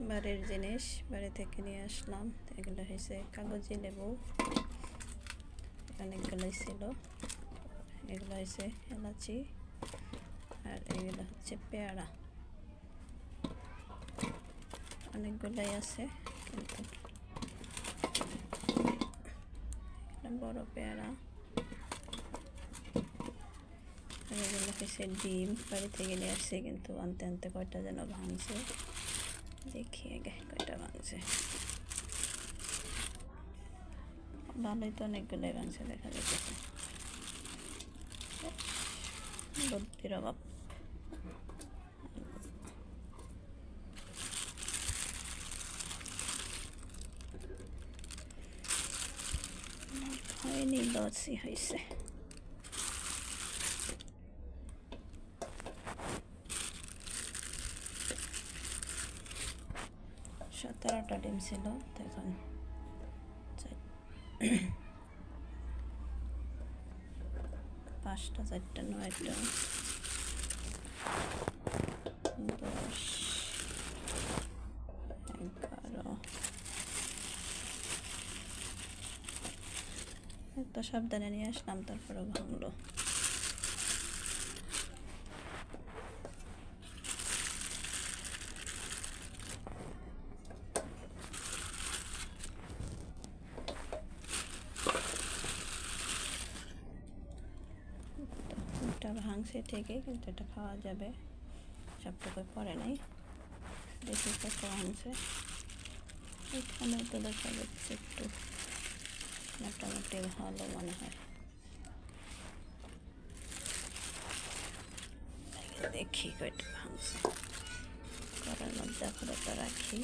বাড়ির জিনিস বাড়ি থেকে নিয়ে আসলাম। এগুলো হয়েছে কাগজি লেবু, অনেকগুলোই ছিল। এগুলো হয়েছে এলাচি, আর এগুলো হচ্ছে পেয়ারা। অনেকগুলাই আছে, কিন্তু বড় পেয়ারা। আর এগুলো হচ্ছে ডিম, বাড়ি থেকে নিয়ে আসছে, কিন্তু আনতে আনতে কয়টা যেন ভাঙছে। দেখি আগে কয়টা ভাঙছে। ভালোই তো, অনেকগুলোই ভাঙছে দেখা যাচ্ছে। বুদ্ধির অভাব। হয়নি, লসই হয়েছে। সতেরোটা ডিম ছিল, তখন 5টা 4টা 9টা 10 11। এত সাবধানে নিয়ে আসলাম, তারপরেও ভাঙলো। এটা ভাঙছে ঠিকই, কিন্তু এটা খাওয়া যাবে। সবটুকু পরে নাই, বেশি কত ভাঙছে। এখানে তো দেখা যাচ্ছে একটু মোটামুটি ভালো মনে হয়। দেখি কয়টা ভাঙছে। করার মধ্যে আপাতত রাখি,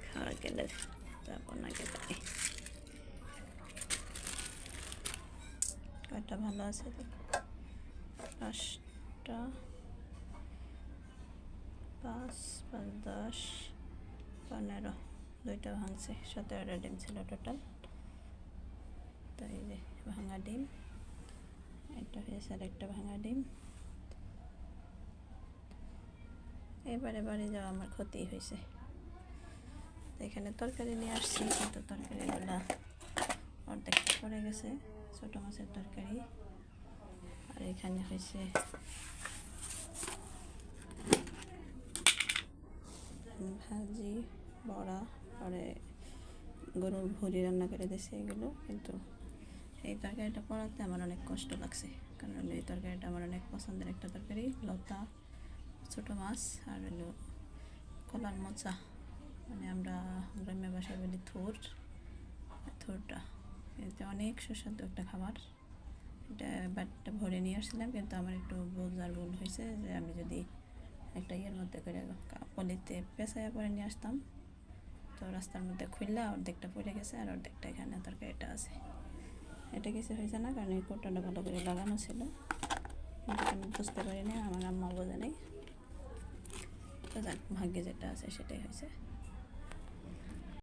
খাওয়া গেলে যাবো না গেলে। কয়টা ভালো আছে, 5টা, 5 5 10 15। 2টা ভাঙছে, 17টা ডিম ছিল টোটাল। তো এই যে ভাঙা ডিম, এটা হয়েছে আর একটা ভাঙা ডিম। এবারে বাড়ি যাওয়া আমার ক্ষতি হয়েছে। এখানে তরকারি নিয়ে আসছি, কিন্তু তরকারিগুলো অর্ধেক পড়ে গেছে। ছোটো মাছের তরকারি। আর এখানে হয়েছে ভাজি, বড়া, পরে গরুর ভুঁড়ি রান্না করে দিয়েছে এগুলো। কিন্তু এই তরকারিটা পড়াতে আমার অনেক কষ্ট লাগছে, কারণ এই তরকারিটা আমার অনেক পছন্দের একটা তরকারি। লতা, ছোটো মাছ, আর হলো কলার মোচা, মানে আমরা গ্রাম্য ভাষায় বলি থুরটা। এটা অনেক সুস্বাদু একটা খাবার। এটা বাটটা ভরে নিয়ে আসছিলাম, কিন্তু আমার একটু বোঝার ভুল হয়েছে যে আমি যদি একটা ইয়ের মধ্যে করে পলিতে পেঁচাইয়া করে নিয়ে আসতাম, তো রাস্তার মধ্যে খুললা অর্ধেকটা পড়ে গেছে, আর অর্ধেকটা এখানে তরকারিটা আছে। এটা কিছু হয়েছে না, কারণ এই কোটাটা ভালো করে লাগানো ছিল, কিন্তু আমি বুঝতে পারিনি, আমার আম্মা বোঝে নেই। তো যাক, ভাগ্যে যেটা আছে সেটাই হয়েছে।